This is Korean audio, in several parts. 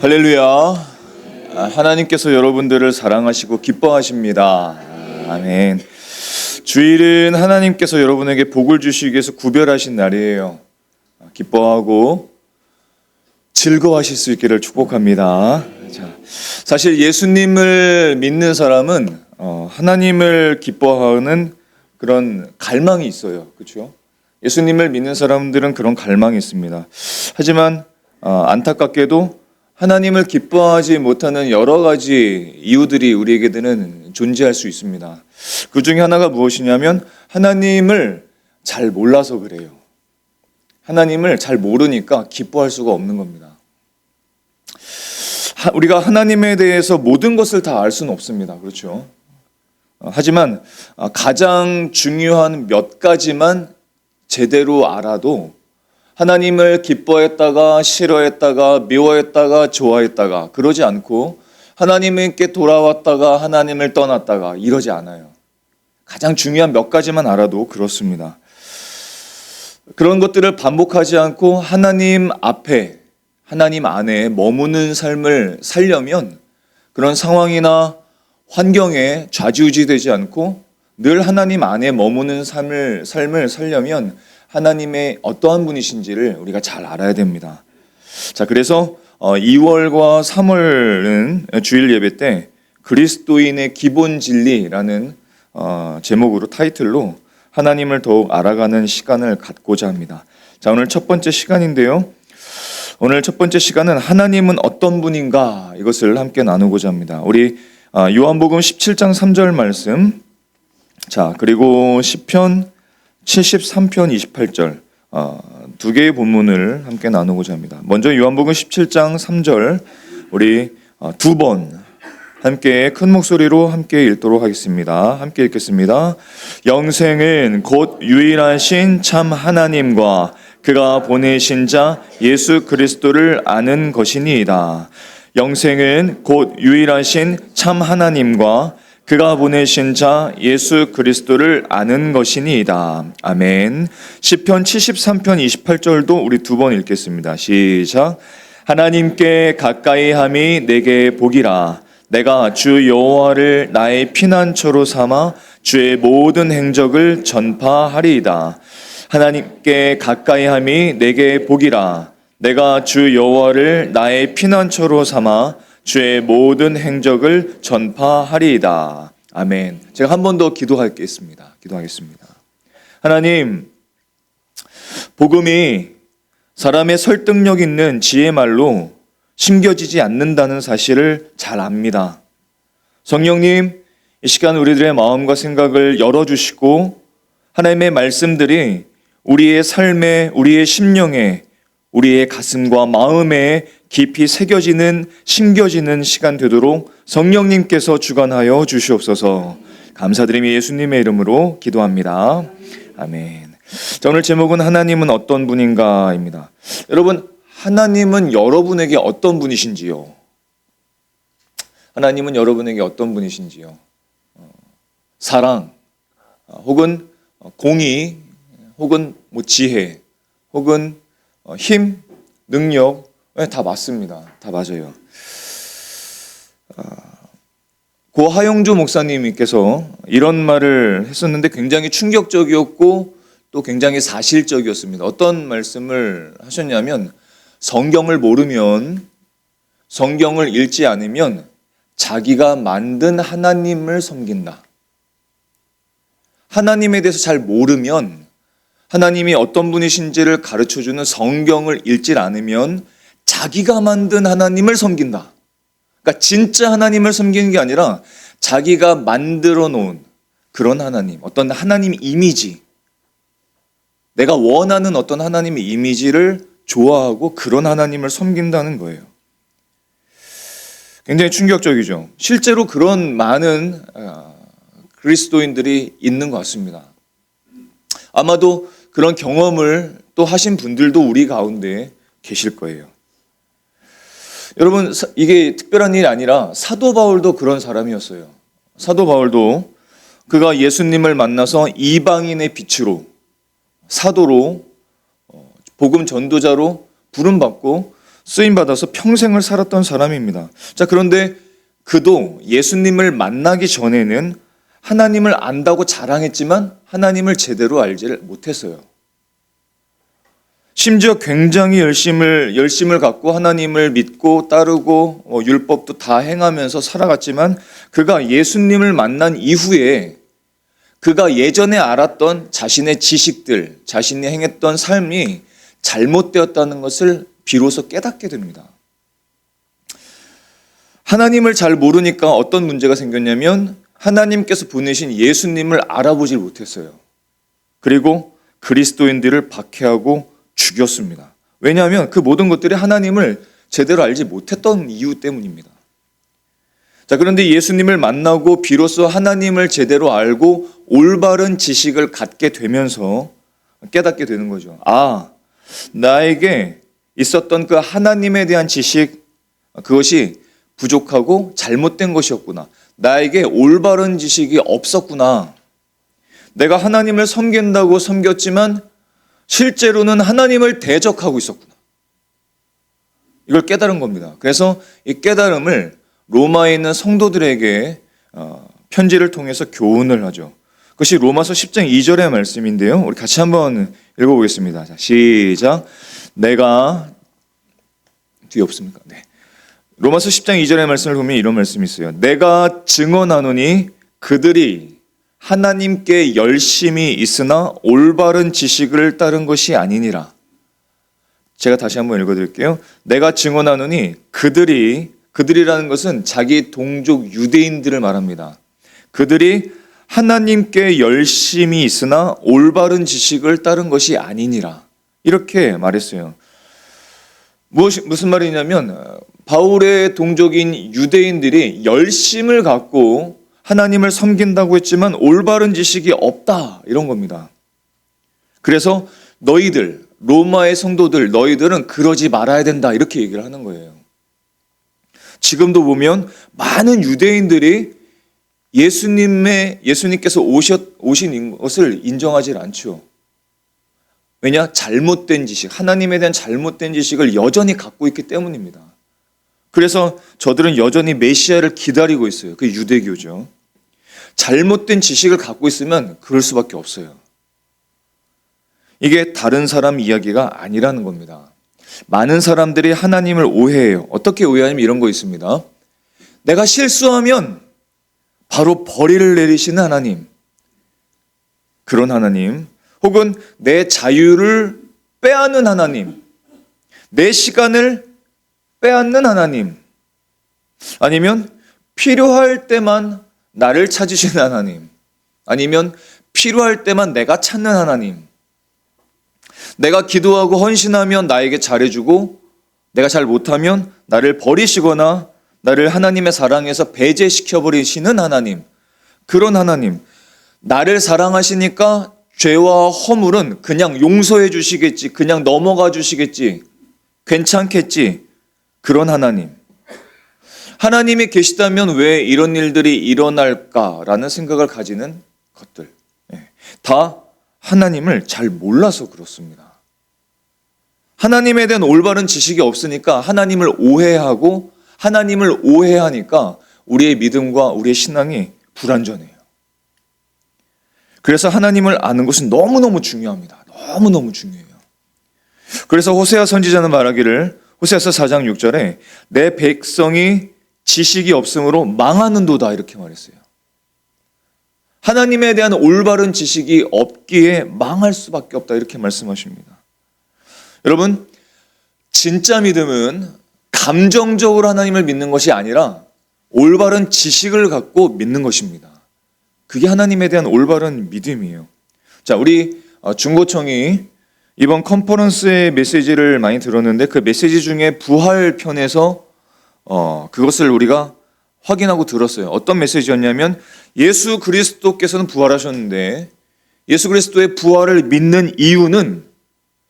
할렐루야. 하나님께서 여러분들을 사랑하시고 기뻐하십니다. 아멘. 주일은 하나님께서 여러분에게 복을 주시기 위해서 구별하신 날이에요. 기뻐하고 즐거워하실 수 있기를 축복합니다. 자, 사실 예수님을 믿는 사람은 하나님을 기뻐하는 그런 갈망이 있어요. 그렇죠? 예수님을 믿는 사람들은 그런 갈망이 있습니다. 하지만 안타깝게도 하나님을 기뻐하지 못하는 여러 가지 이유들이 우리에게는 존재할 수 있습니다. 그 중에 하나가 무엇이냐면 하나님을 잘 몰라서 그래요. 하나님을 잘 모르니까 기뻐할 수가 없는 겁니다. 우리가 하나님에 대해서 모든 것을 다 알 수는 없습니다. 그렇죠? 하지만 가장 중요한 몇 가지만 제대로 알아도 하나님을 기뻐했다가 싫어했다가 미워했다가 좋아했다가 그러지 않고 하나님께 돌아왔다가 하나님을 떠났다가 이러지 않아요. 가장 중요한 몇 가지만 알아도 그렇습니다. 그런 것들을 반복하지 않고 하나님 앞에 하나님 안에 머무는 삶을 살려면 그런 상황이나 환경에 좌지우지되지 않고 늘 하나님 안에 머무는 삶을 살려면 하나님의 어떠한 분이신지를 우리가 잘 알아야 됩니다. 자, 그래서 2월과 3월은 주일 예배 때 그리스도인의 기본 진리라는 제목으로 타이틀로 하나님을 더욱 알아가는 시간을 갖고자 합니다. 자, 오늘 첫 번째 시간인데요. 오늘 첫 번째 시간은 하나님은 어떤 분인가 이것을 함께 나누고자 합니다. 우리 요한복음 17장 3절 말씀, 자, 그리고 시편 73편 28절 두 개의 본문을 함께 나누고자 합니다. 먼저 요한복음 17장 3절 우리 두 번 함께 큰 목소리로 함께 읽도록 하겠습니다. 함께 읽겠습니다. 영생은 곧 유일하신 참 하나님과 그가 보내신 자 예수 그리스도를 아는 것이니이다. 영생은 곧 유일하신 참 하나님과 그가 보내신 자 예수 그리스도를 아는 것이니이다. 아멘. 시편 73편 28절도 우리 두 번 읽겠습니다. 시작. 하나님께 가까이 함이 내게 복이라. 내가 주 여호와를 나의 피난처로 삼아 주의 모든 행적을 전파하리이다. 하나님께 가까이 함이 내게 복이라. 내가 주 여호와를 나의 피난처로 삼아 주의 모든 행적을 전파하리이다. 아멘. 제가 한 번 더 기도하겠습니다. 하나님, 복음이 사람의 설득력 있는 지혜 말로 심겨지지 않는다는 사실을 잘 압니다. 성령님, 이 시간 우리들의 마음과 생각을 열어주시고 하나님의 말씀들이 우리의 삶에, 우리의 심령에, 우리의 가슴과 마음에 깊이 새겨지는, 심겨지는 시간 되도록 성령님께서 주관하여 주시옵소서. 감사드리며 예수님의 이름으로 기도합니다. 아멘. 자, 오늘 제목은 하나님은 어떤 분인가입니다. 여러분, 하나님은 여러분에게 어떤 분이신지요? 하나님은 여러분에게 어떤 분이신지요? 사랑, 혹은 공의, 혹은 지혜, 혹은 힘, 능력, 다 맞습니다. 다 맞아요. 고 하영조 목사님께서 이런 말을 했었는데 굉장히 충격적이었고 또 굉장히 사실적이었습니다. 어떤 말씀을 하셨냐면 성경을 모르면, 성경을 읽지 않으면 자기가 만든 하나님을 섬긴다. 하나님에 대해서 잘 모르면, 하나님이 어떤 분이신지를 가르쳐주는 성경을 읽지 않으면 자기가 만든 하나님을 섬긴다. 그러니까 진짜 하나님을 섬기는 게 아니라 자기가 만들어 놓은 그런 하나님, 어떤 하나님 이미지, 내가 원하는 어떤 하나님의 이미지를 좋아하고 그런 하나님을 섬긴다는 거예요. 굉장히 충격적이죠. 실제로 그런 많은 그리스도인들이 있는 것 같습니다. 아마도 그런 경험을 또 하신 분들도 우리 가운데 계실 거예요. 여러분, 이게 특별한 일이 아니라 사도 바울도 그런 사람이었어요. 사도 바울도 그가 예수님을 만나서 이방인의 빛으로, 사도로, 복음 전도자로 부름받고 쓰임받아서 평생을 살았던 사람입니다. 자, 그런데 그도 예수님을 만나기 전에는 하나님을 안다고 자랑했지만 하나님을 제대로 알지를 못했어요. 심지어 굉장히 열심을 갖고 하나님을 믿고 따르고 율법도 다 행하면서 살아갔지만 그가 예수님을 만난 이후에 그가 예전에 알았던 자신의 지식들, 자신이 행했던 삶이 잘못되었다는 것을 비로소 깨닫게 됩니다. 하나님을 잘 모르니까 어떤 문제가 생겼냐면 하나님께서 보내신 예수님을 알아보질 못했어요. 그리고 그리스도인들을 박해하고 죽였습니다. 왜냐하면 그 모든 것들이 하나님을 제대로 알지 못했던 이유 때문입니다. 자, 그런데 예수님을 만나고 비로소 하나님을 제대로 알고 올바른 지식을 갖게 되면서 깨닫게 되는 거죠. 아, 나에게 있었던 그 하나님에 대한 지식, 그것이 부족하고 잘못된 것이었구나. 나에게 올바른 지식이 없었구나. 내가 하나님을 섬긴다고 섬겼지만 실제로는 하나님을 대적하고 있었구나. 이걸 깨달은 겁니다. 그래서 이 깨달음을 로마에 있는 성도들에게 편지를 통해서 교훈을 하죠. 그것이 로마서 10장 2절의 말씀인데요. 우리 같이 한번 읽어보겠습니다. 자, 시작. 내가 뒤에 없습니까? 네. 로마서 10장 2절의 말씀을 보면 이런 말씀이 있어요. 내가 증언하노니 그들이 하나님께 열심히 있으나 올바른 지식을 따른 것이 아니니라. 제가 다시 한번 읽어드릴게요. 내가 증언하노니 그들이라는 것은 자기 동족 유대인들을 말합니다. 그들이 하나님께 열심히 있으나 올바른 지식을 따른 것이 아니니라. 이렇게 말했어요. 무슨 말이냐면 바울의 동족인 유대인들이 열심을 갖고 하나님을 섬긴다고 했지만 올바른 지식이 없다, 이런 겁니다. 그래서 너희들, 로마의 성도들, 너희들은 그러지 말아야 된다, 이렇게 얘기를 하는 거예요. 지금도 보면 많은 유대인들이 예수님께서 오신 것을 인정하지 않죠. 왜냐? 잘못된 지식, 하나님에 대한 잘못된 지식을 여전히 갖고 있기 때문입니다. 그래서 저들은 여전히 메시아를 기다리고 있어요. 그게 유대교죠. 잘못된 지식을 갖고 있으면 그럴 수밖에 없어요. 이게 다른 사람 이야기가 아니라는 겁니다. 많은 사람들이 하나님을 오해해요. 어떻게 오해하냐면 이런 거 있습니다. 내가 실수하면 바로 벌이를 내리시는 하나님, 그런 하나님, 혹은 내 자유를 빼앗는 하나님, 내 시간을 빼앗는 하나님, 아니면 필요할 때만 나를 찾으시는 하나님, 아니면 필요할 때만 내가 찾는 하나님, 내가 기도하고 헌신하면 나에게 잘해주고 내가 잘 못하면 나를 버리시거나 나를 하나님의 사랑에서 배제시켜버리시는 하나님, 그런 하나님, 나를 사랑하시니까 죄와 허물은 그냥 용서해 주시겠지, 그냥 넘어가 주시겠지, 괜찮겠지, 그런 하나님. 하나님이 계시다면 왜 이런 일들이 일어날까라는 생각을 가지는 것들, 다 하나님을 잘 몰라서 그렇습니다. 하나님에 대한 올바른 지식이 없으니까 하나님을 오해하고 하나님을 오해하니까 우리의 믿음과 우리의 신앙이 불완전해요. 그래서 하나님을 아는 것은 너무너무 중요합니다. 너무너무 중요해요. 그래서 호세아 선지자는 말하기를, 호세아서 4장 6절에 내 백성이 지식이 없으므로 망하는도다, 이렇게 말했어요. 하나님에 대한 올바른 지식이 없기에 망할 수밖에 없다, 이렇게 말씀하십니다. 여러분, 진짜 믿음은 감정적으로 하나님을 믿는 것이 아니라 올바른 지식을 갖고 믿는 것입니다. 그게 하나님에 대한 올바른 믿음이에요. 자, 우리 중고청이 이번 컨퍼런스의 메시지를 많이 들었는데 그 메시지 중에 부활 편에서 그것을 우리가 확인하고 들었어요. 어떤 메시지였냐면 예수 그리스도께서는 부활하셨는데 예수 그리스도의 부활을 믿는 이유는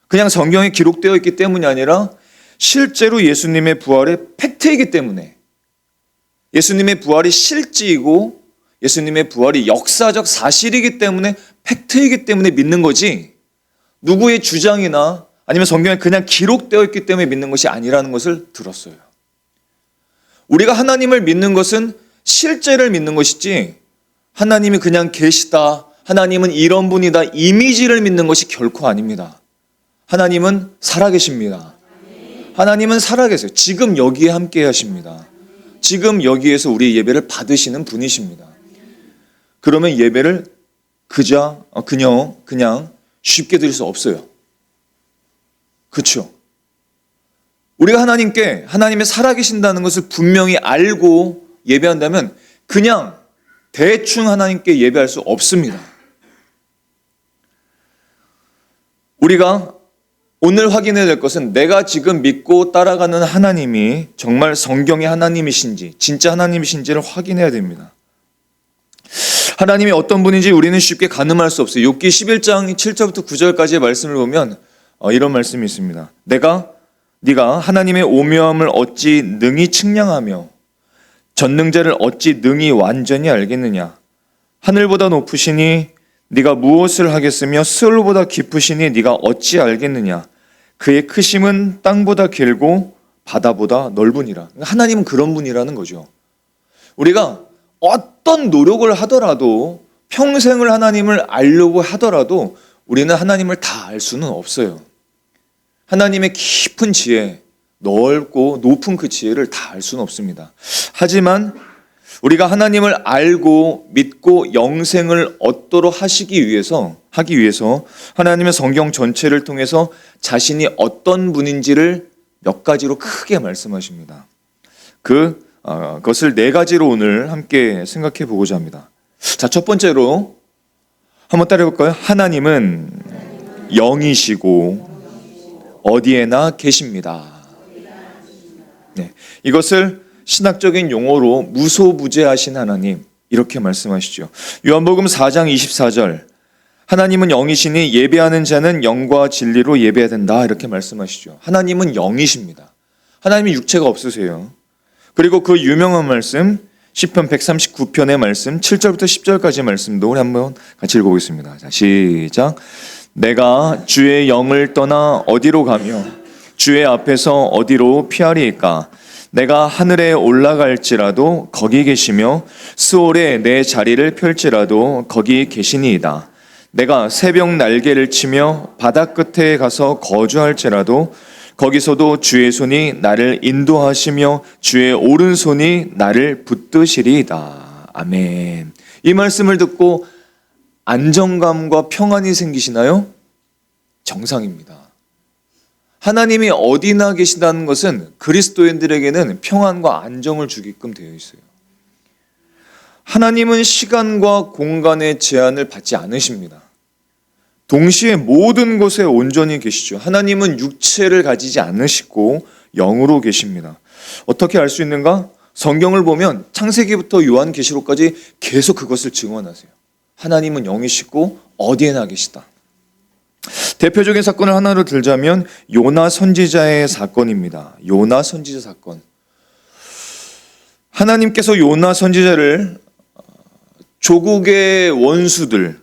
그냥 성경에 기록되어 있기 때문이 아니라 실제로 예수님의 부활의 팩트이기 때문에, 예수님의 부활이 실제이고 예수님의 부활이 역사적 사실이기 때문에, 팩트이기 때문에 믿는 거지, 누구의 주장이나 아니면 성경에 그냥 기록되어 있기 때문에 믿는 것이 아니라는 것을 들었어요. 우리가 하나님을 믿는 것은 실제를 믿는 것이지 하나님이 그냥 계시다, 하나님은 이런 분이다, 이미지를 믿는 것이 결코 아닙니다. 하나님은 살아계십니다. 하나님은 살아계세요. 지금 여기에 함께 하십니다. 지금 여기에서 우리의 예배를 받으시는 분이십니다. 그러면 예배를 그냥 쉽게 드릴 수 없어요. 그렇죠? 우리가 하나님께 하나님의 살아계신다는 것을 분명히 알고 예배한다면 그냥 대충 하나님께 예배할 수 없습니다. 우리가 오늘 확인해야 될 것은 내가 지금 믿고 따라가는 하나님이 정말 성경의 하나님이신지, 진짜 하나님이신지를 확인해야 됩니다. 하나님이 어떤 분인지 우리는 쉽게 가늠할 수 없어요. 욥기 11장 7절부터 9절까지의 말씀을 보면 이런 말씀이 있습니다. 네가 하나님의 오묘함을 어찌 능히 측량하며 전능자를 어찌 능히 완전히 알겠느냐. 하늘보다 높으시니 네가 무엇을 하겠으며 스올보다 깊으시니 네가 어찌 알겠느냐. 그의 크심은 땅보다 길고 바다보다 넓으니라. 하나님은 그런 분이라는 거죠. 우리가 어떤 노력을 하더라도, 평생을 하나님을 알려고 하더라도 우리는 하나님을 다 알 수는 없어요. 하나님의 깊은 지혜, 넓고 높은 그 지혜를 다 알 수는 없습니다. 하지만 우리가 하나님을 알고 믿고 영생을 얻도록 하기 위해서 하나님의 성경 전체를 통해서 자신이 어떤 분인지를 몇 가지로 크게 말씀하십니다. 그것을 네 가지로 오늘 함께 생각해 보고자 합니다. 자, 첫 번째로 한번 따라해 볼까요? 하나님은 영이시고 어디에나 계십니다. 네, 이것을 신학적인 용어로 무소부재하신 하나님, 이렇게 말씀하시죠. 요한복음 4장 24절, 하나님은 영이시니 예배하는 자는 영과 진리로 예배해야 된다, 이렇게 말씀하시죠. 하나님은 영이십니다. 하나님은 육체가 없으세요. 그리고 그 유명한 말씀, 시편 139편의 말씀 7절부터 10절까지 말씀도 우리 한번 같이 읽어보겠습니다. 자, 시작. 내가 주의 영을 떠나 어디로 가며 주의 앞에서 어디로 피하리이까. 내가 하늘에 올라갈지라도 거기 계시며 스올에 내 자리를 펼지라도 거기 계시니이다. 내가 새벽 날개를 치며 바다 끝에 가서 거주할지라도 거기서도 주의 손이 나를 인도하시며 주의 오른손이 나를 붙드시리이다. 아멘. 이 말씀을 듣고 안정감과 평안이 생기시나요? 정상입니다. 하나님이 어디나 계시다는 것은 그리스도인들에게는 평안과 안정을 주게끔 되어 있어요. 하나님은 시간과 공간의 제한을 받지 않으십니다. 동시에 모든 곳에 온전히 계시죠. 하나님은 육체를 가지지 않으시고 영으로 계십니다. 어떻게 알 수 있는가? 성경을 보면 창세기부터 요한계시록까지 계속 그것을 증언하세요. 하나님은 영이시고 어디에나 계시다. 대표적인 사건을 하나로 들자면 요나 선지자의 사건입니다. 요나 선지자 사건. 하나님께서 요나 선지자를 조국의 원수들,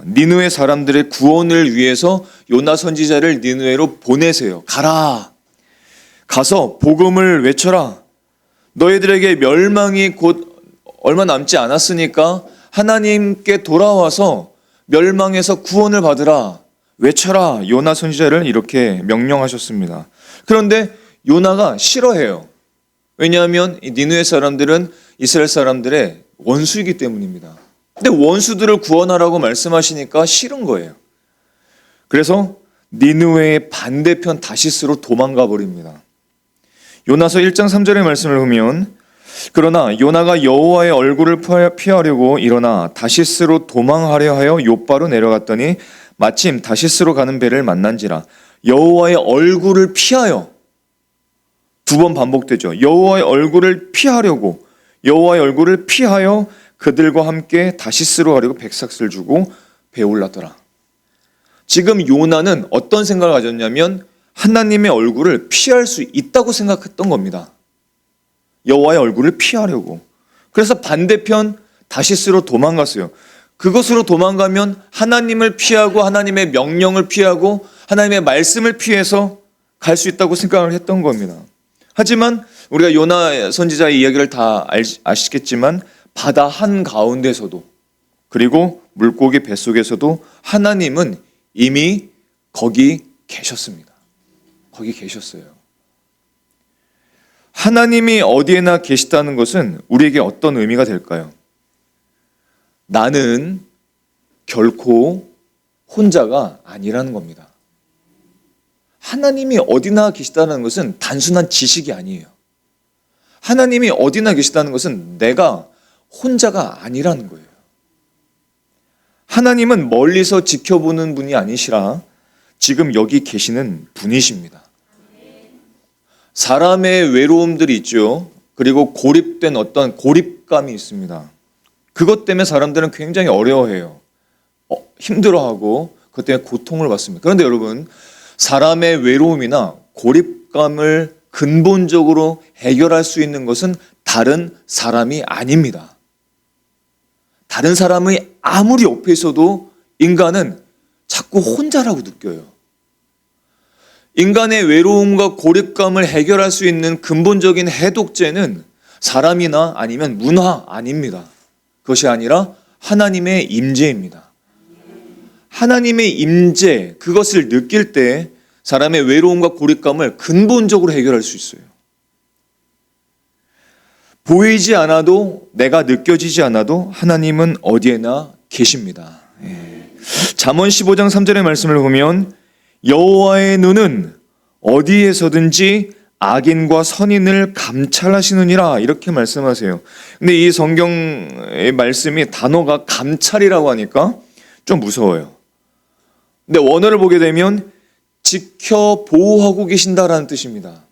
니느웨 사람들의 구원을 위해서 요나 선지자를 니느웨로 보내세요. 가라. 가서 복음을 외쳐라. 너희들에게 멸망이 곧 얼마 남지 않았으니까 하나님께 돌아와서 멸망에서 구원을 받으라. 외쳐라. 요나 선지자를 이렇게 명령하셨습니다. 그런데 요나가 싫어해요. 왜냐하면 니느웨 사람들은 이스라엘 사람들의 원수이기 때문입니다. 근데 원수들을 구원하라고 말씀하시니까 싫은 거예요. 그래서 니느웨의 반대편 다시스로 도망가 버립니다. 요나서 1장 3절의 말씀을 보면 그러나 요나가 여호와의 얼굴을 피하려고 일어나 다시스로 도망하려 하여 욥바로 내려갔더니 마침 다시스로 가는 배를 만난지라. 여호와의 얼굴을 피하여, 두 번 반복되죠. 여호와의 얼굴을 피하려고, 여호와의 얼굴을 피하여 그들과 함께 다시스로 가려고 백삭을 주고 배에 올랐더라. 지금 요나는 어떤 생각을 가졌냐면 하나님의 얼굴을 피할 수 있다고 생각했던 겁니다. 여호와의 얼굴을 피하려고. 그래서 반대편 다시스로 도망갔어요. 그것으로 도망가면 하나님을 피하고 하나님의 명령을 피하고 하나님의 말씀을 피해서 갈 수 있다고 생각을 했던 겁니다. 하지만 우리가 요나 선지자의 이야기를 다 아시겠지만 바다 한가운데서도 그리고 물고기 뱃속에서도 하나님은 이미 거기 계셨습니다. 거기 계셨어요. 하나님이 어디에나 계시다는 것은 우리에게 어떤 의미가 될까요? 나는 결코 혼자가 아니라는 겁니다. 하나님이 어디나 계시다는 것은 단순한 지식이 아니에요. 하나님이 어디나 계시다는 것은 내가 혼자가 아니라는 거예요. 하나님은 멀리서 지켜보는 분이 아니시라 지금 여기 계시는 분이십니다. 사람의 외로움들이 있죠. 그리고 고립된 어떤 고립감이 있습니다. 그것 때문에 사람들은 굉장히 어려워해요. 힘들어하고 그것 때문에 고통을 받습니다. 그런데 여러분, 사람의 외로움이나 고립감을 근본적으로 해결할 수 있는 것은 다른 사람이 아닙니다. 다른 사람이 아무리 옆에 있어도 인간은 자꾸 혼자라고 느껴요. 인간의 외로움과 고립감을 해결할 수 있는 근본적인 해독제는 사람이나 아니면 문화 아닙니다. 그것이 아니라 하나님의 임재입니다. 하나님의 임재, 그것을 느낄 때 사람의 외로움과 고립감을 근본적으로 해결할 수 있어요. 보이지 않아도, 내가 느껴지지 않아도 하나님은 어디에나 계십니다. 잠언 15장 3절의 말씀을 보면 여호와의 눈은 어디에서든지 악인과 선인을 감찰하시느니라 이렇게 말씀하세요. 근데 이 성경의 말씀이 단어가 감찰이라고 하니까 좀 무서워요. 근데 원어를 보게 되면 지켜 보호하고 계신다라는 뜻입니다.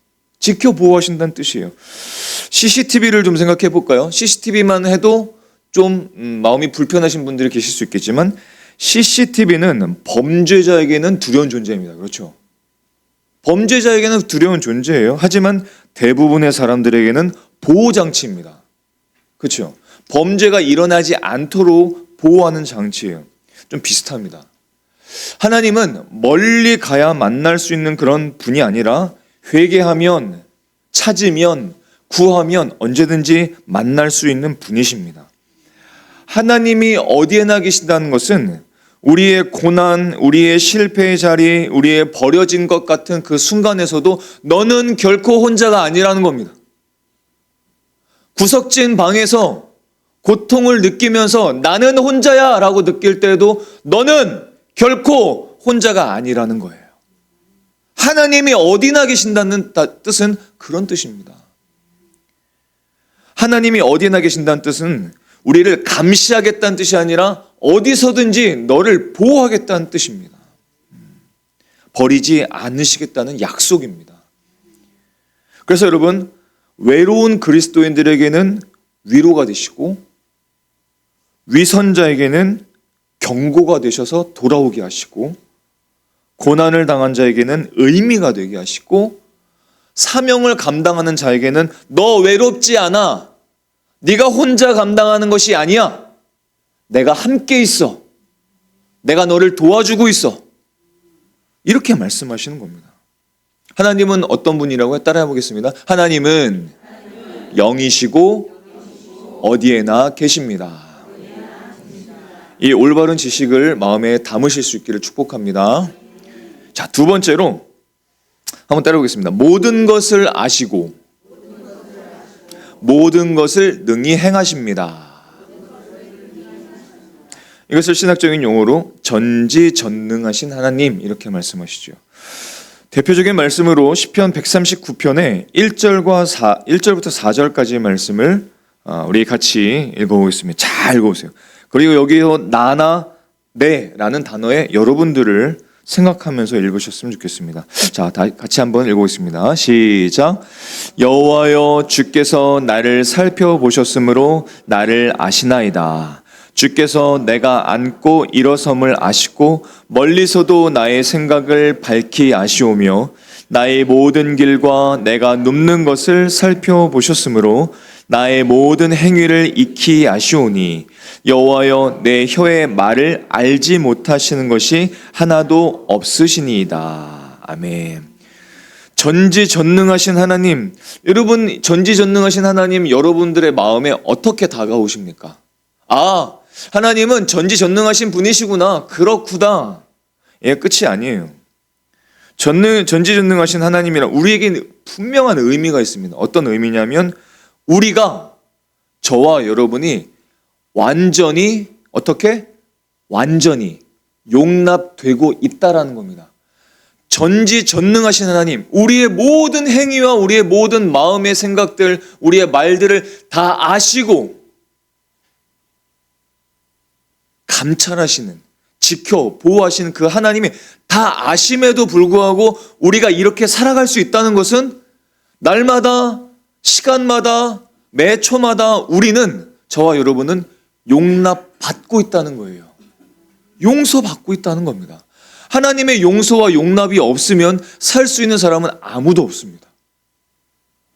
지켜 보호하신다는 뜻이에요. CCTV를 좀 생각해 볼까요? CCTV만 해도 좀 마음이 불편하신 분들이 계실 수 있겠지만 CCTV는 범죄자에게는 두려운 존재입니다. 그렇죠? 범죄자에게는 두려운 존재예요. 하지만 대부분의 사람들에게는 보호장치입니다. 그렇죠? 범죄가 일어나지 않도록 보호하는 장치예요. 좀 비슷합니다. 하나님은 멀리 가야 만날 수 있는 그런 분이 아니라 회개하면, 찾으면, 구하면 언제든지 만날 수 있는 분이십니다. 하나님이 어디에나 계신다는 것은 우리의 고난, 우리의 실패의 자리, 우리의 버려진 것 같은 그 순간에서도 너는 결코 혼자가 아니라는 겁니다. 구석진 방에서 고통을 느끼면서 나는 혼자야 라고 느낄 때에도 너는 결코 혼자가 아니라는 거예요. 하나님이 어디나 계신다는 뜻은 그런 뜻입니다. 하나님이 어디나 계신다는 뜻은 우리를 감시하겠다는 뜻이 아니라 어디서든지 너를 보호하겠다는 뜻입니다. 버리지 않으시겠다는 약속입니다. 그래서 여러분, 외로운 그리스도인들에게는 위로가 되시고 위선자에게는 경고가 되셔서 돌아오게 하시고 고난을 당한 자에게는 의미가 되게 하시고 사명을 감당하는 자에게는 너 외롭지 않아. 네가 혼자 감당하는 것이 아니야. 내가 함께 있어. 내가 너를 도와주고 있어. 이렇게 말씀하시는 겁니다. 하나님은 어떤 분이라고요? 따라해 보겠습니다. 하나님은 영이시고 어디에나 계십니다. 이 올바른 지식을 마음에 담으실 수 있기를 축복합니다. 자, 두 번째로 한번 따라해 보겠습니다. 모든 것을 아시고 모든 것을 능히 행하십니다. 이것을 신학적인 용어로 전지전능하신 하나님 이렇게 말씀하시죠. 대표적인 말씀으로 시편 139편의 1절부터 4절까지의 말씀을 우리 같이 읽어보겠습니다. 잘 읽어보세요. 그리고 여기서 나나 내라는 단어에 여러분들을 생각하면서 읽으셨으면 좋겠습니다. 자, 같이 한번 읽어보겠습니다. 시작. 여호와여, 주께서 나를 살펴보셨으므로 나를 아시나이다. 주께서 내가 앉고 일어섬을 아시고 멀리서도 나의 생각을 밝히 아시오며 나의 모든 길과 내가 눕는 것을 살펴보셨으므로 나의 모든 행위를 익히 아시오니 여호와여 내 혀의 말을 알지 못하시는 것이 하나도 없으시니이다. 아멘. 전지전능하신 하나님, 여러분 전지전능하신 하나님 여러분들의 마음에 어떻게 다가오십니까? 아, 하나님은 전지전능하신 분이시구나. 그렇구나. 예, 끝이 아니에요. 전지전능하신 하나님이란 우리에게 분명한 의미가 있습니다. 어떤 의미냐면 우리가, 저와 여러분이 완전히 어떻게? 완전히 용납되고 있다라는 겁니다. 전지전능하신 하나님, 우리의 모든 행위와 우리의 모든 마음의 생각들, 우리의 말들을 다 아시고 감찰하시는, 지켜 보호하시는 그 하나님이 다 아심에도 불구하고 우리가 이렇게 살아갈 수 있다는 것은 날마다, 시간마다, 매 초마다 우리는, 저와 여러분은 용납받고 있다는 거예요. 용서받고 있다는 겁니다. 하나님의 용서와 용납이 없으면 살 수 있는 사람은 아무도 없습니다.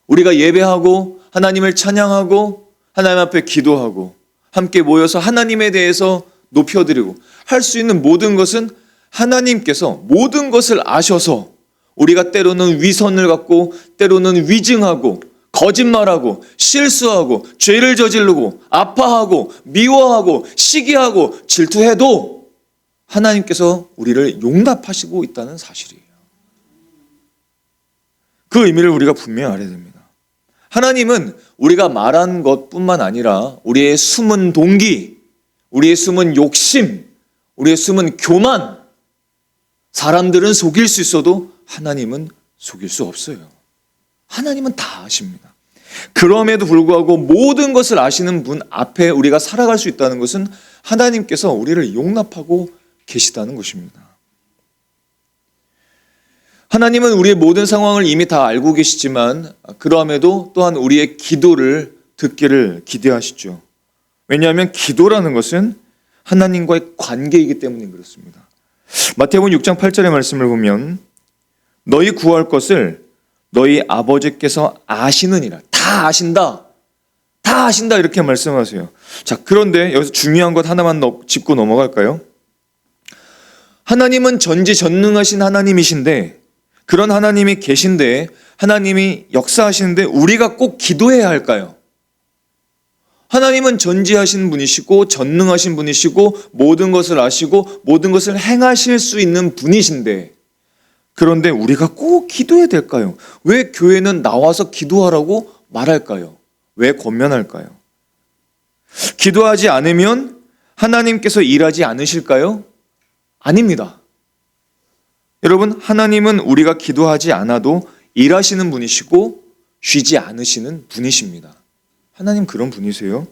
우리가 예배하고 하나님을 찬양하고 하나님 앞에 기도하고 함께 모여서 하나님에 대해서 높여드리고 할 수 있는 모든 것은 하나님께서 모든 것을 아셔서 우리가 때로는 위선을 갖고 때로는 위증하고 거짓말하고 실수하고 죄를 저지르고 아파하고 미워하고 시기하고 질투해도 하나님께서 우리를 용납하시고 있다는 사실이에요. 그 의미를 우리가 분명히 알아야 됩니다. 하나님은 우리가 말한 것뿐만 아니라 우리의 숨은 동기, 우리의 숨은 욕심, 우리의 숨은 교만, 사람들은 속일 수 있어도 하나님은 속일 수 없어요. 하나님은 다 아십니다. 그럼에도 불구하고 모든 것을 아시는 분 앞에 우리가 살아갈 수 있다는 것은 하나님께서 우리를 용납하고 계시다는 것입니다. 하나님은 우리의 모든 상황을 이미 다 알고 계시지만 그럼에도 또한 우리의 기도를 듣기를 기대하시죠. 왜냐하면 기도라는 것은 하나님과의 관계이기 때문에 그렇습니다. 마태복음 6장 8절의 말씀을 보면 너희 구할 것을 너희 아버지께서 아시느니라. 다 아신다. 다 아신다 이렇게 말씀하세요. 자, 그런데 여기서 중요한 것 하나만 짚고 넘어갈까요? 하나님은 전지전능하신 하나님이신데 그런 하나님이 계신데 하나님이 역사하시는데 우리가 꼭 기도해야 할까요? 하나님은 전지하신 분이시고 전능하신 분이시고 모든 것을 아시고 모든 것을 행하실 수 있는 분이신데 그런데 우리가 꼭 기도해야 될까요? 왜 교회는 나와서 기도하라고 말할까요? 왜 권면할까요? 기도하지 않으면 하나님께서 일하지 않으실까요? 아닙니다. 여러분, 하나님은 우리가 기도하지 않아도 일하시는 분이시고 쉬지 않으시는 분이십니다. 하나님 그런 분이세요.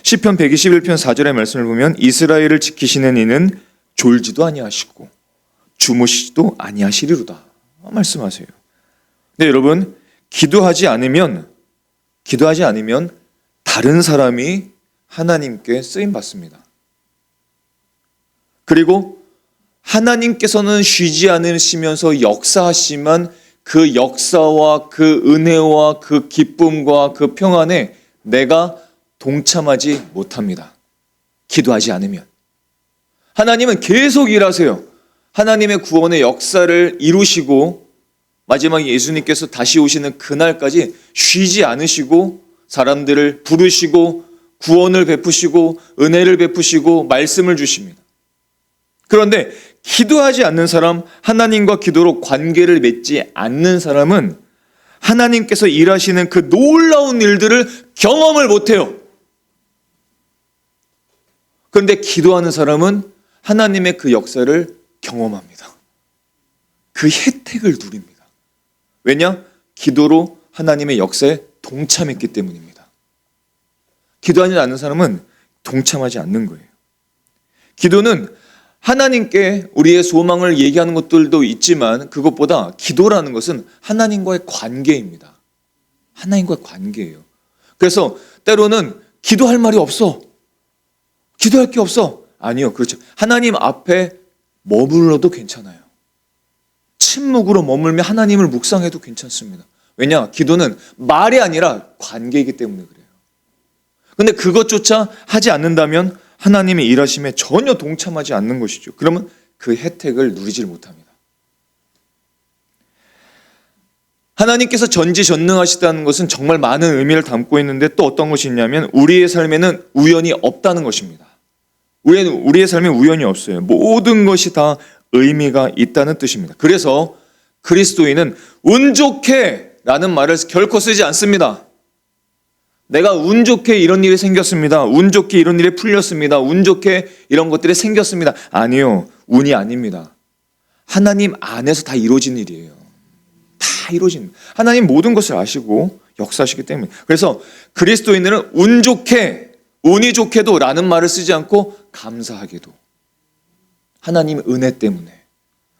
시편 121편 4절의 말씀을 보면 이스라엘을 지키시는 이는 졸지도 아니하시고 주무시지도 아니하시리로다 말씀하세요. 네, 여러분, 기도하지 않으면 다른 사람이 하나님께 쓰임 받습니다. 그리고 하나님께서는 쉬지 않으시면서 역사하시지만 그 역사와 그 은혜와 그 기쁨과 그 평안에 내가 동참하지 못합니다. 기도하지 않으면. 하나님은 계속 일하세요. 하나님의 구원의 역사를 이루시고 마지막 예수님께서 다시 오시는 그날까지 쉬지 않으시고 사람들을 부르시고 구원을 베푸시고 은혜를 베푸시고 말씀을 주십니다. 그런데 기도하지 않는 사람, 하나님과 기도로 관계를 맺지 않는 사람은 하나님께서 일하시는 그 놀라운 일들을 경험을 못해요. 그런데 기도하는 사람은 하나님의 그 역사를 경험합니다. 그 혜택을 누립니다. 왜냐? 기도로 하나님의 역사에 동참했기 때문입니다. 기도하지 않는 사람은 동참하지 않는 거예요. 기도는 하나님께 우리의 소망을 얘기하는 것들도 있지만 그것보다 기도라는 것은 하나님과의 관계입니다. 하나님과의 관계예요. 그래서 때로는 기도할 말이 없어. 기도할 게 없어. 아니요. 그렇죠. 하나님 앞에 머물러도 괜찮아요. 침묵으로 머물며 하나님을 묵상해도 괜찮습니다. 왜냐? 기도는 말이 아니라 관계이기 때문에 그래요. 근데 그것조차 하지 않는다면 하나님의 일하심에 전혀 동참하지 않는 것이죠. 그러면 그 혜택을 누리질 못합니다. 하나님께서 전지전능하시다는 것은 정말 많은 의미를 담고 있는데 또 어떤 것이 있냐면 우리의 삶에는 우연이 없다는 것입니다. 우리의 삶에 우연이 없어요. 모든 것이 다 의미가 있다는 뜻입니다. 그래서 그리스도인은 운 좋게 라는 말을 결코 쓰지 않습니다. 내가 운 좋게 이런 일이 생겼습니다. 운 좋게 이런 일이 풀렸습니다. 운 좋게 이런 것들이 생겼습니다. 아니요. 운이 아닙니다. 하나님 안에서 다 이루어진 일이에요. 다 이루어진. 하나님 모든 것을 아시고 역사하시기 때문에. 그래서 그리스도인들은 운 좋게, 운이 좋게도 라는 말을 쓰지 않고 감사하게도. 하나님의 은혜 때문에.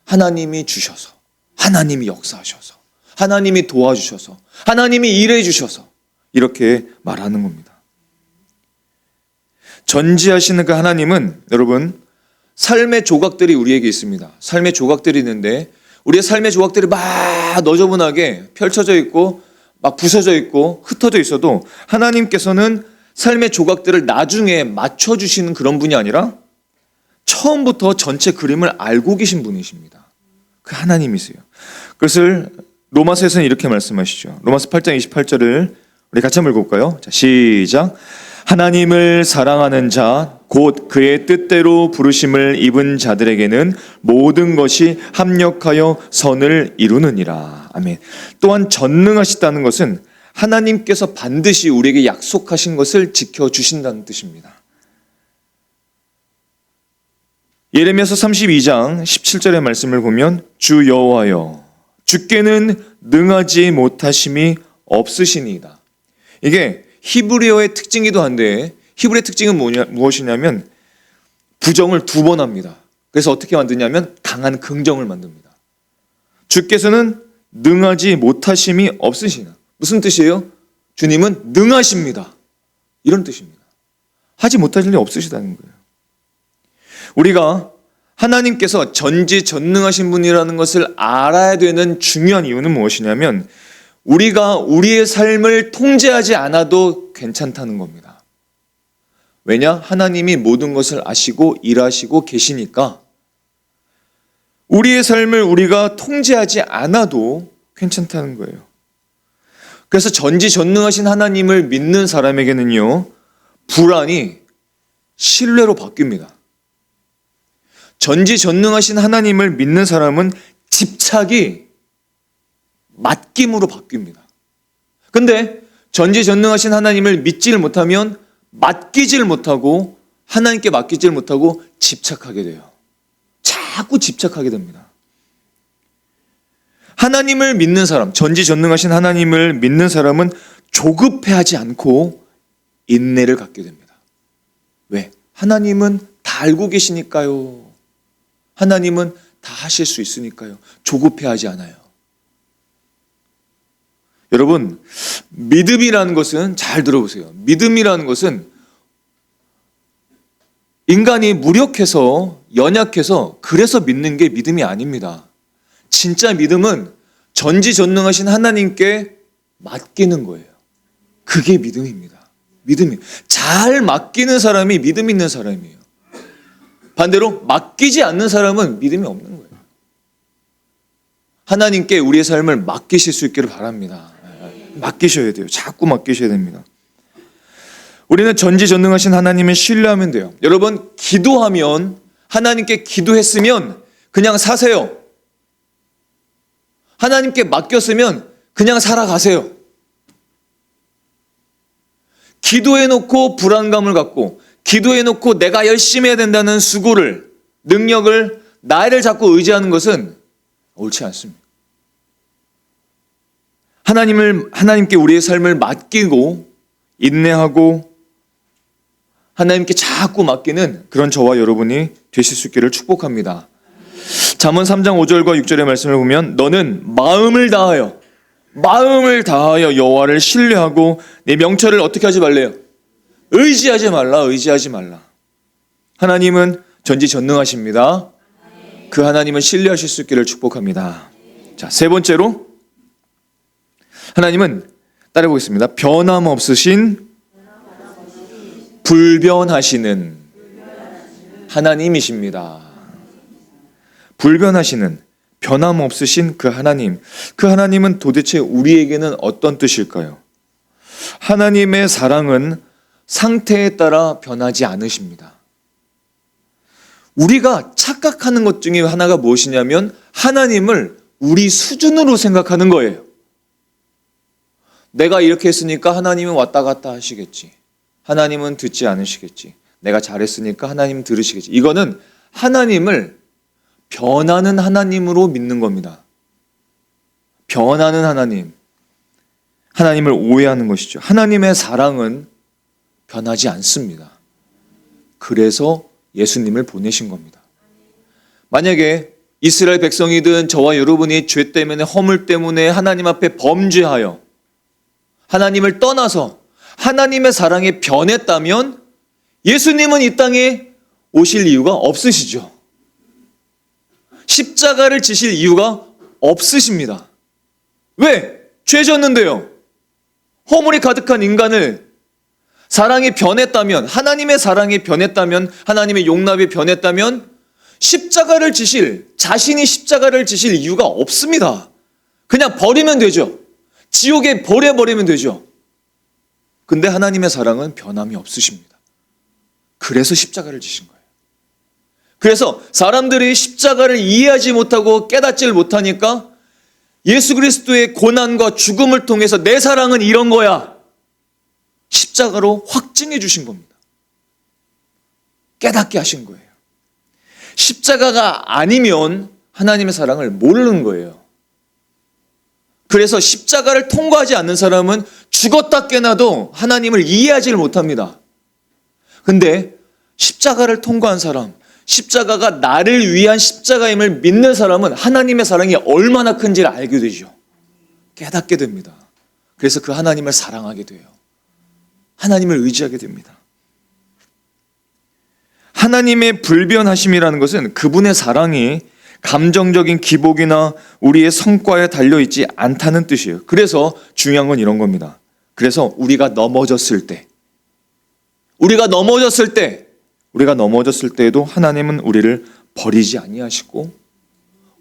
하나님이 주셔서. 하나님이 역사하셔서. 하나님이 도와주셔서. 하나님이 일해 주셔서. 이렇게 말하는 겁니다. 전지하시는 그 하나님은 여러분 삶의 조각들이 우리에게 있습니다. 삶의 조각들이 있는데 우리의 삶의 조각들이 막 너저분하게 펼쳐져 있고 막 부서져 있고 흩어져 있어도 하나님께서는 삶의 조각들을 나중에 맞춰주시는 그런 분이 아니라 처음부터 전체 그림을 알고 계신 분이십니다. 그 하나님이세요. 그것을 로마서에서는 이렇게 말씀하시죠. 로마서 8장 28절을 우리 같이 한번 읽어볼까요? 자, 시작. 하나님을 사랑하는 자, 곧 그의 뜻대로 부르심을 입은 자들에게는 모든 것이 합력하여 선을 이루느니라. 아멘. 또한 전능하시다는 것은 하나님께서 반드시 우리에게 약속하신 것을 지켜주신다는 뜻입니다. 예레미야서 32장 17절의 말씀을 보면 주 여호와여 주께는 능하지 못하심이 없으시니이다. 이게 히브리어의 특징이기도 한데 히브리의 특징은 무엇이냐면 부정을 2번 합니다. 그래서 어떻게 만드냐면 강한 긍정을 만듭니다. 주께서는 능하지 못하심이 없으시나. 무슨 뜻이에요? 주님은 능하십니다. 이런 뜻입니다. 하지 못하실 리 없으시다는 거예요. 우리가 하나님께서 전지전능하신 분이라는 것을 알아야 되는 중요한 이유는 무엇이냐면 우리가 우리의 삶을 통제하지 않아도 괜찮다는 겁니다. 왜냐? 하나님이 모든 것을 아시고 일하시고 계시니까 우리의 삶을 우리가 통제하지 않아도 괜찮다는 거예요. 그래서 전지전능하신 하나님을 믿는 사람에게는요, 불안이 신뢰로 바뀝니다. 전지전능하신 하나님을 믿는 사람은 집착이 맡김으로 바뀝니다. 근데 전지전능하신 하나님을 믿지를 못하면 맡기질 못하고 하나님께 맡기질 못하고 집착하게 돼요. 자꾸 집착하게 됩니다. 하나님을 믿는 사람, 전지전능하신 하나님을 믿는 사람은 조급해하지 않고 인내를 갖게 됩니다. 왜? 하나님은 다 알고 계시니까요. 하나님은 다 하실 수 있으니까요. 조급해하지 않아요. 여러분, 믿음이라는 것은 잘 들어보세요. 믿음이라는 것은 인간이 무력해서 연약해서 그래서 믿는 게 믿음이 아닙니다. 진짜 믿음은 전지전능하신 하나님께 맡기는 거예요. 그게 믿음입니다. 믿음이 잘 맡기는 사람이 믿음 있는 사람이에요. 반대로 맡기지 않는 사람은 믿음이 없는 거예요. 하나님께 우리의 삶을 맡기실 수 있기를 바랍니다. 맡기셔야 돼요. 자꾸 맡기셔야 됩니다. 우리는 전지전능하신 하나님을 신뢰하면 돼요. 여러분, 기도하면 하나님께 기도했으면 그냥 사세요. 하나님께 맡겼으면 그냥 살아가세요. 기도해놓고 불안감을 갖고 기도해놓고 내가 열심히 해야 된다는 수고를, 능력을, 나를 자꾸 의지하는 것은 옳지 않습니다. 하나님께 우리의 삶을 맡기고 인내하고 하나님께 자꾸 맡기는 그런 저와 여러분이 되실 수 있기를 축복합니다. 잠언 3장 5절과 6절의 말씀을 보면 너는 마음을 다하여 여호와를 신뢰하고 네 명철을 어떻게 하지 말래요? 의지하지 말라. 하나님은 전지전능하십니다. 그 하나님은 신뢰하실 수 있기를 축복합니다. 자, 세 번째로 하나님은 따라해보겠습니다. 변함없으신 불변하시는 하나님이십니다. 불변하시는, 변함없으신 그 하나님. 그 하나님은 도대체 우리에게는 어떤 뜻일까요? 하나님의 사랑은 상태에 따라 변하지 않으십니다. 우리가 착각하는 것 중에 하나가 무엇이냐면 하나님을 우리 수준으로 생각하는 거예요. 내가 이렇게 했으니까 하나님은 왔다 갔다 하시겠지. 하나님은 듣지 않으시겠지. 내가 잘했으니까 하나님은 들으시겠지. 이거는 하나님을 변하는 하나님으로 믿는 겁니다. 변하는 하나님. 하나님을 오해하는 것이죠. 하나님의 사랑은 변하지 않습니다. 그래서 예수님을 보내신 겁니다. 만약에 이스라엘 백성이든 저와 여러분이 죄 때문에, 허물 때문에 하나님 앞에 범죄하여 하나님을 떠나서 하나님의 사랑에 변했다면 예수님은 이 땅에 오실 이유가 없으시죠. 십자가를 지실 이유가 없으십니다. 왜? 죄 졌는데요. 허물이 가득한 인간을 사랑이 변했다면, 하나님의 사랑이 변했다면, 하나님의 용납이 변했다면 십자가를 지실, 자신이 십자가를 지실 이유가 없습니다. 그냥 버리면 되죠. 지옥에 버려버리면 되죠. 근데 하나님의 사랑은 변함이 없으십니다. 그래서 십자가를 지신 거예요. 그래서 사람들이 십자가를 이해하지 못하고 깨닫지를 못하니까 예수 그리스도의 고난과 죽음을 통해서 내 사랑은 이런 거야. 십자가로 확증해 주신 겁니다. 깨닫게 하신 거예요. 십자가가 아니면 하나님의 사랑을 모르는 거예요. 그래서 십자가를 통과하지 않는 사람은 죽었다 깨나도 하나님을 이해하지를 못합니다. 근데 십자가를 통과한 사람, 십자가가 나를 위한 십자가임을 믿는 사람은 하나님의 사랑이 얼마나 큰지를 알게 되죠. 깨닫게 됩니다. 그래서 그 하나님을 사랑하게 돼요. 하나님을 의지하게 됩니다. 하나님의 불변하심이라는 것은 그분의 사랑이 감정적인 기복이나 우리의 성과에 달려있지 않다는 뜻이에요. 그래서 중요한 건 이런 겁니다. 그래서 우리가 넘어졌을 때에도 하나님은 우리를 버리지 아니하시고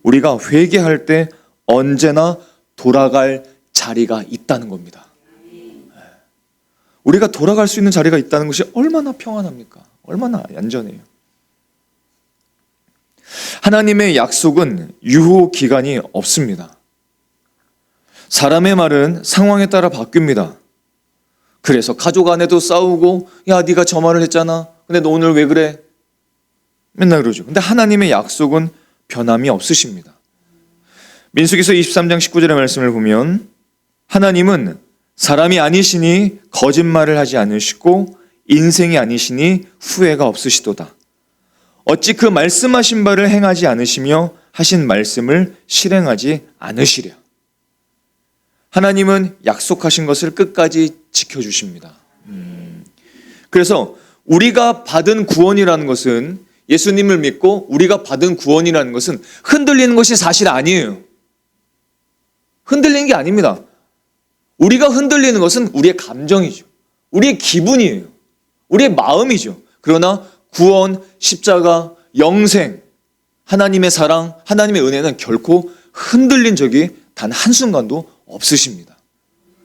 우리가 회개할 때 언제나 돌아갈 자리가 있다는 겁니다. 우리가 돌아갈 수 있는 자리가 있다는 것이 얼마나 평안합니까? 얼마나 얌전해요. 하나님의 약속은 유효 기간이 없습니다. 사람의 말은 상황에 따라 바뀝니다. 그래서 가족 안에도 싸우고, 야, 네가 저 말을 했잖아. 근데 너 오늘 왜 그래? 맨날 그러죠. 근데 하나님의 약속은 변함이 없으십니다. 민수기서 23장 19절의 말씀을 보면 하나님은 사람이 아니시니 거짓말을 하지 않으시고 인생이 아니시니 후회가 없으시도다. 어찌 그 말씀하신 바를 행하지 않으시며 하신 말씀을 실행하지 않으시랴. 하나님은 약속하신 것을 끝까지 지켜주십니다. 그래서 우리가 받은 구원이라는 것은, 예수님을 믿고 우리가 받은 구원이라는 것은 흔들리는 것이 사실 아니에요. 흔들리는 게 아닙니다. 우리가 흔들리는 것은 우리의 감정이죠. 우리의 기분이에요. 우리의 마음이죠. 그러나 구원, 십자가, 영생, 하나님의 사랑, 하나님의 은혜는 결코 흔들린 적이 단 한순간도 없으십니다.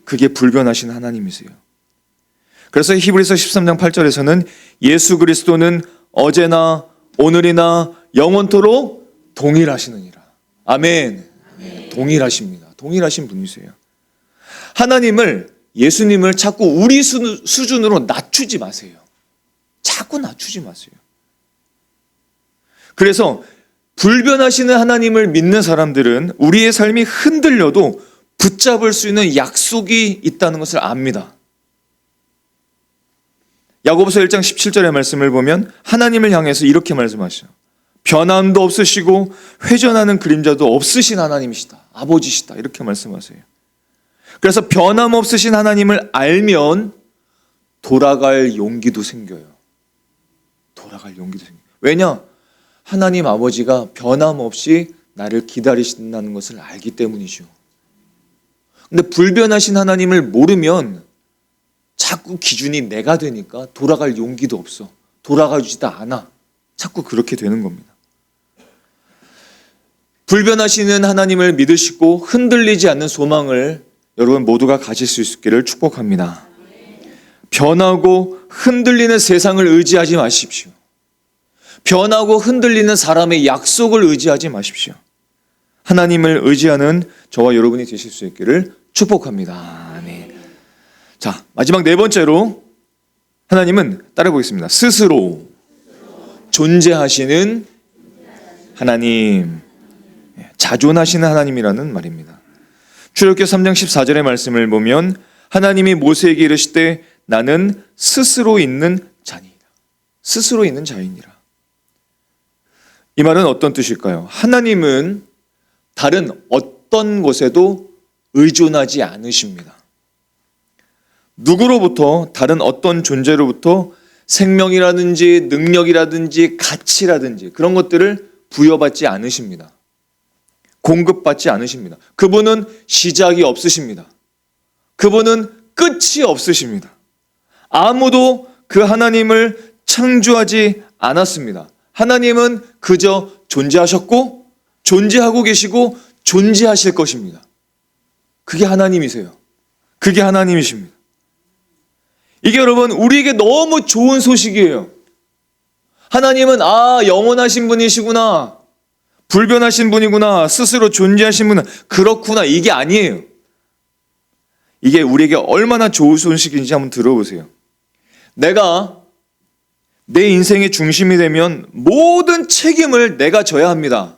그게 불변하신 하나님이세요. 그래서 히브리서 13장 8절에서는 예수 그리스도는 어제나 오늘이나 영원토록 동일하시느니라. 아멘. 동일하십니다. 동일하신 분이세요. 하나님을, 예수님을 자꾸 우리 수준으로 낮추지 마세요. 자꾸 낮추지 마세요. 그래서 불변하시는 하나님을 믿는 사람들은 우리의 삶이 흔들려도 붙잡을 수 있는 약속이 있다는 것을 압니다. 야고보서 1장 17절의 말씀을 보면 하나님을 향해서 이렇게 말씀하셔요. 변함도 없으시고 회전하는 그림자도 없으신 하나님이시다. 아버지시다. 이렇게 말씀하세요. 그래서 변함없으신 하나님을 알면 돌아갈 용기도 생겨요. 돌아갈 용기도 생겨요. 왜냐? 하나님 아버지가 변함없이 나를 기다리신다는 것을 알기 때문이죠. 근데 불변하신 하나님을 모르면 자꾸 기준이 내가 되니까 돌아갈 용기도 없어. 돌아가지도 않아. 자꾸 그렇게 되는 겁니다. 불변하시는 하나님을 믿으시고 흔들리지 않는 소망을 여러분 모두가 가질 수 있기를 축복합니다. 변하고 흔들리는 세상을 의지하지 마십시오. 변하고 흔들리는 사람의 약속을 의지하지 마십시오. 하나님을 의지하는 저와 여러분이 되실 수 있기를 축복합니다. 아멘. 자, 마지막 네 번째로 하나님은 따라 보겠습니다. 스스로 존재하시는 하나님, 자존하시는 하나님이라는 말입니다. 출애굽기 3장 14절의 말씀을 보면 하나님이 모세에게 이르시되 나는 스스로 있는 자니이다. 스스로 있는 자이니라. 이 말은 어떤 뜻일까요? 하나님은 다른 어떤 것에도 의존하지 않으십니다. 누구로부터, 다른 어떤 존재로부터 생명이라든지 능력이라든지 가치라든지 그런 것들을 부여받지 않으십니다. 공급받지 않으십니다. 그분은 시작이 없으십니다. 그분은 끝이 없으십니다. 아무도 그 하나님을 창조하지 않았습니다. 하나님은 그저 존재하셨고 존재하고 계시고 존재하실 것입니다. 그게 하나님이세요. 그게 하나님이십니다. 이게 여러분 우리에게 너무 좋은 소식이에요. 하나님은 영원하신 분이시구나. 불변하신 분이구나. 스스로 존재하신 분은 그렇구나. 이게 아니에요. 이게 우리에게 얼마나 좋은 소식인지 한번 들어보세요. 내가 내 인생의 중심이 되면 모든 책임을 내가 져야 합니다.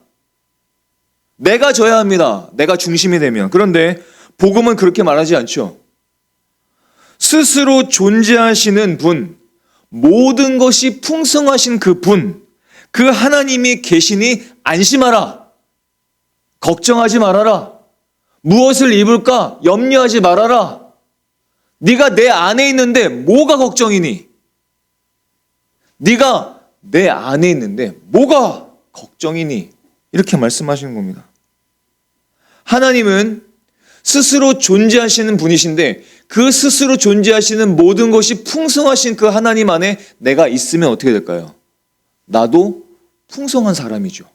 내가 져야 합니다. 내가 중심이 되면. 그런데 복음은 그렇게 말하지 않죠. 스스로 존재하시는 분, 모든 것이 풍성하신 그 분, 그 하나님이 계시니 안심하라. 걱정하지 말아라. 무엇을 입을까 염려하지 말아라. 네가 내 안에 있는데 뭐가 걱정이니? 네가 내 안에 있는데 뭐가 걱정이니? 이렇게 말씀하시는 겁니다. 하나님은 스스로 존재하시는 분이신데 그 스스로 존재하시는 모든 것이 풍성하신 그 하나님 안에 내가 있으면 어떻게 될까요? 나도 풍성한 사람이죠.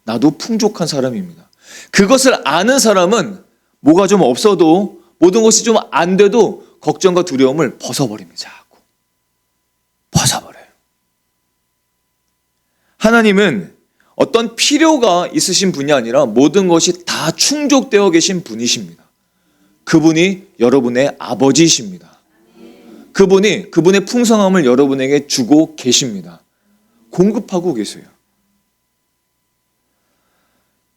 나도 풍족한 사람입니다. 그것을 아는 사람은 뭐가 좀 없어도 모든 것이 좀 안 돼도 걱정과 두려움을 벗어버립니다. 자꾸 벗어버려요. 하나님은 어떤 필요가 있으신 분이 아니라 모든 것이 다 충족되어 계신 분이십니다. 그분이 여러분의 아버지이십니다. 그분이 그분의 풍성함을 여러분에게 주고 계십니다. 공급하고 계세요.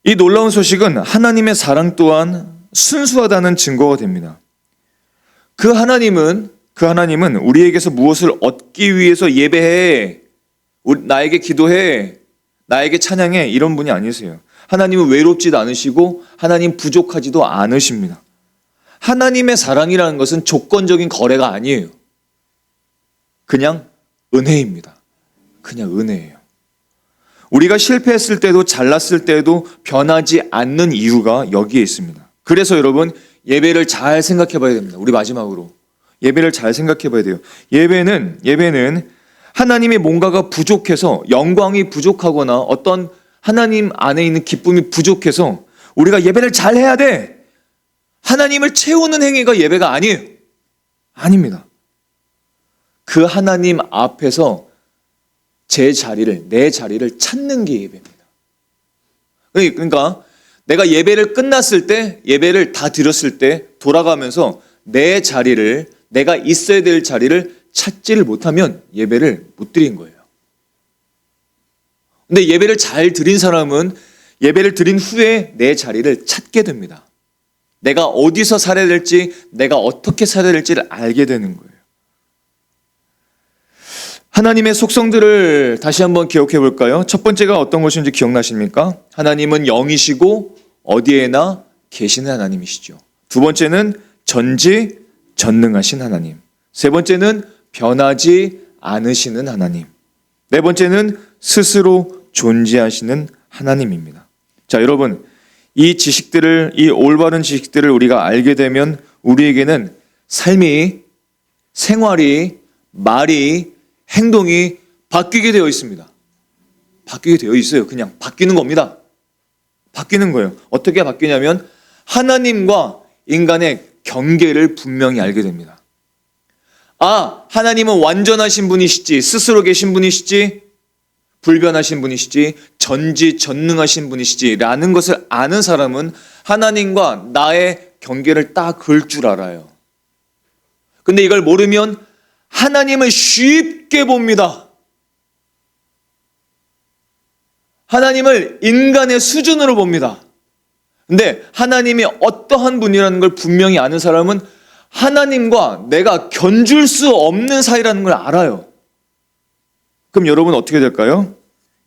이 놀라운 소식은 하나님의 사랑 또한 순수하다는 증거가 됩니다. 그 하나님은 우리에게서 무엇을 얻기 위해서 예배해, 나에게 기도해, 나에게 찬양해 이런 분이 아니세요. 하나님은 외롭지도 않으시고 하나님 부족하지도 않으십니다. 하나님의 사랑이라는 것은 조건적인 거래가 아니에요. 그냥 은혜입니다. 그냥 은혜예요. 우리가 실패했을 때도 잘났을 때도 변하지 않는 이유가 여기에 있습니다. 그래서 여러분 예배를 잘 생각해 봐야 됩니다. 우리 마지막으로 예배를 잘 생각해 봐야 돼요. 예배는 하나님의 뭔가가 부족해서 영광이 부족하거나 어떤 하나님 안에 있는 기쁨이 부족해서 우리가 예배를 잘 해야 돼. 하나님을 채우는 행위가 예배가 아니에요. 아닙니다. 그 하나님 앞에서 내 자리를 찾는 게 예배입니다. 그러니까 내가 예배를 끝났을 때, 예배를 다 드렸을 때 돌아가면서 내 자리를, 내가 있어야 될 자리를 찾지를 못하면 예배를 못 드린 거예요. 근데 예배를 잘 드린 사람은 예배를 드린 후에 내 자리를 찾게 됩니다. 내가 어디서 살아야 될지, 내가 어떻게 살아야 될지를 알게 되는 거예요. 하나님의 속성들을 다시 한번 기억해 볼까요? 첫 번째가 어떤 것인지 기억나십니까? 하나님은 영이시고 어디에나 계시는 하나님이시죠. 두 번째는 전지전능하신 하나님. 세 번째는 변하지 않으시는 하나님. 네 번째는 스스로 존재하시는 하나님입니다. 자, 여러분, 이 올바른 지식들을 우리가 알게 되면 우리에게는 삶이 생활이, 말이, 행동이 바뀌게 되어 있습니다. 바뀌게 되어 있어요. 그냥 바뀌는 겁니다. 바뀌는 거예요. 어떻게 바뀌냐면 하나님과 인간의 경계를 분명히 알게 됩니다. 아, 하나님은 완전하신 분이시지, 스스로 계신 분이시지, 불변하신 분이시지, 전지전능하신 분이시지 라는 것을 아는 사람은 하나님과 나의 경계를 딱 그을 줄 알아요. 근데 이걸 모르면 하나님을 쉽게 봅니다. 하나님을 인간의 수준으로 봅니다. 근데 하나님이 어떠한 분이라는 걸 분명히 아는 사람은 하나님과 내가 견줄 수 없는 사이라는 걸 알아요. 그럼 여러분 어떻게 될까요?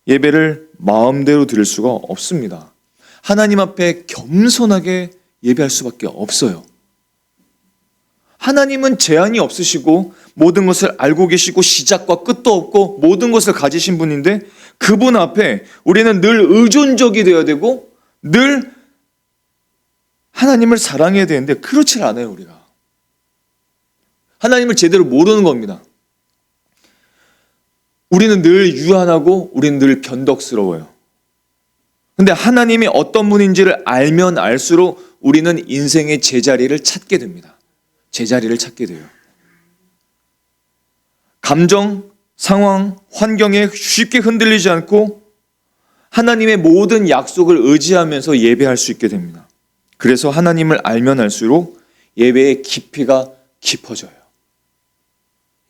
예배를 마음대로 드릴 수가 없습니다. 하나님 앞에 겸손하게 예배할 수밖에 없어요. 하나님은 제한이 없으시고 모든 것을 알고 계시고 시작과 끝도 없고 모든 것을 가지신 분인데 그분 앞에 우리는 늘 의존적이 되어야 되고 늘 하나님을 사랑해야 되는데 그렇지 않아요. 우리가 하나님을 제대로 모르는 겁니다. 우리는 늘 유한하고 우리는 늘 변덕스러워요. 근데 하나님이 어떤 분인지를 알면 알수록 우리는 인생의 제자리를 찾게 됩니다. 제자리를 찾게 돼요. 감정, 상황, 환경에 쉽게 흔들리지 않고 하나님의 모든 약속을 의지하면서 예배할 수 있게 됩니다. 그래서 하나님을 알면 알수록 예배의 깊이가 깊어져요.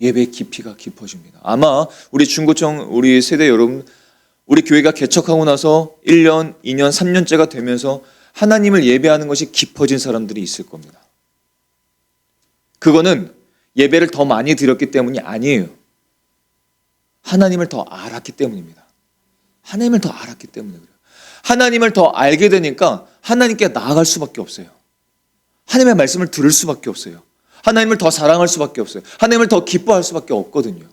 예배의 깊이가 깊어집니다. 아마 우리 중고청 우리 세대 여러분, 우리 교회가 개척하고 나서 1년, 2년, 3년째가 되면서 하나님을 예배하는 것이 깊어진 사람들이 있을 겁니다. 그거는 예배를 더 많이 드렸기 때문이 아니에요. 하나님을 더 알았기 때문입니다. 하나님을 더 알았기 때문에 그래요. 하나님을 더 알게 되니까 하나님께 나아갈 수밖에 없어요. 하나님의 말씀을 들을 수밖에 없어요. 하나님을 더 사랑할 수밖에 없어요. 하나님을 더 기뻐할 수밖에 없거든요.